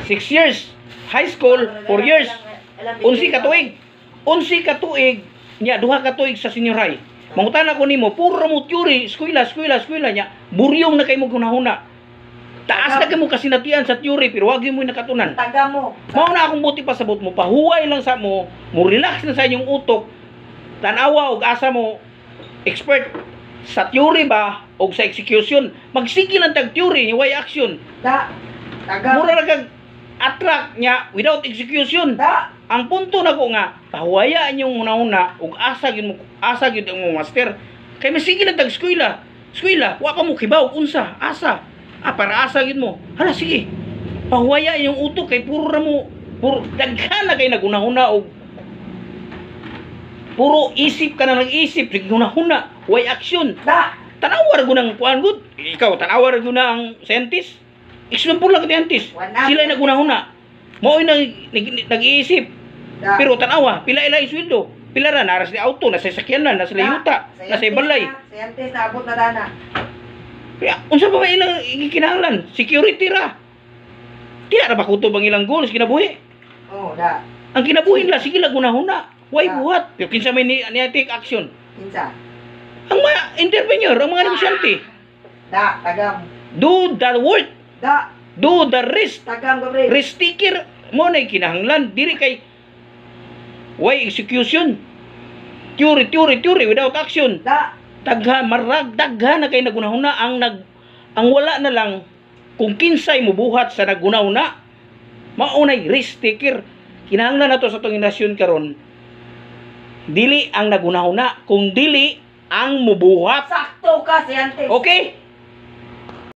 6 years. High school, 4 years. 11 ka tuig. 11 ka tuig, nya duha ka tuig sa senior high. Mangutana ko nimo, puro mo theory, eskwela nya, buryong na kay mo hunahuna. Taas na kay mo kasinatian sa theory pero wag mo nakatunan. Taga mo. Mao na akong buti pasabot mo, pahuway lang sa mo relax na sa inyong utok. Tanawa og asa mo expert sa theory ba o sa execution. Magsige lang tag theory, way action. Taga. Mura na kag attract niya without execution. Ang punto na ko nga, pahuwaya inyong una-una ug asa gyud mo master. Kay masige lang tag eskwela. Eskwela, wa pa mo kibaw unsa, asa. Para asa gyud mo. Hala sige. Pahuwaya inyong utok kay puro daghan na kay naguna-una og puro isip ka na nag-isip, sige huna-huna, way action. Tanawar ko ng kuan good. Ikaw, tanawar ko na ang scientist. Example lang scientist. Sila naguna-huna. Mao nag-iisip. Pero tanawa, pila ila isweldo. Pila ra naras ni auto, nasa sakyanan, nasa layuta, nasa balay. Scientist na abot na dana. Kaya, unsa pa ba ilang kinahanglan? Security ra. Tiya ra ba kutob ang ilang goals kinabuhi? Oo, da. Ang kinabuhi nila, sige lang guna-huna. Why buhat? Pero kinsa may ni take action. Kinsa? Ang mga entrepreneur, ang mga negosyante. Tagam. Do the work. Do the rest. Tagam ko, bre. Risk taker mo na kinahanglan. Diri kay why execution. Theory without action. Daghan na kay nagunahuna ang wala na lang kung kinsay mo buhat sa nagunahuna. Maunay risk taker. Kinahanglan nato sa tong nasyon karon. Dili ang nagunahuna, kung dili ang mubuhat. Sakto ka, scientist. Okay?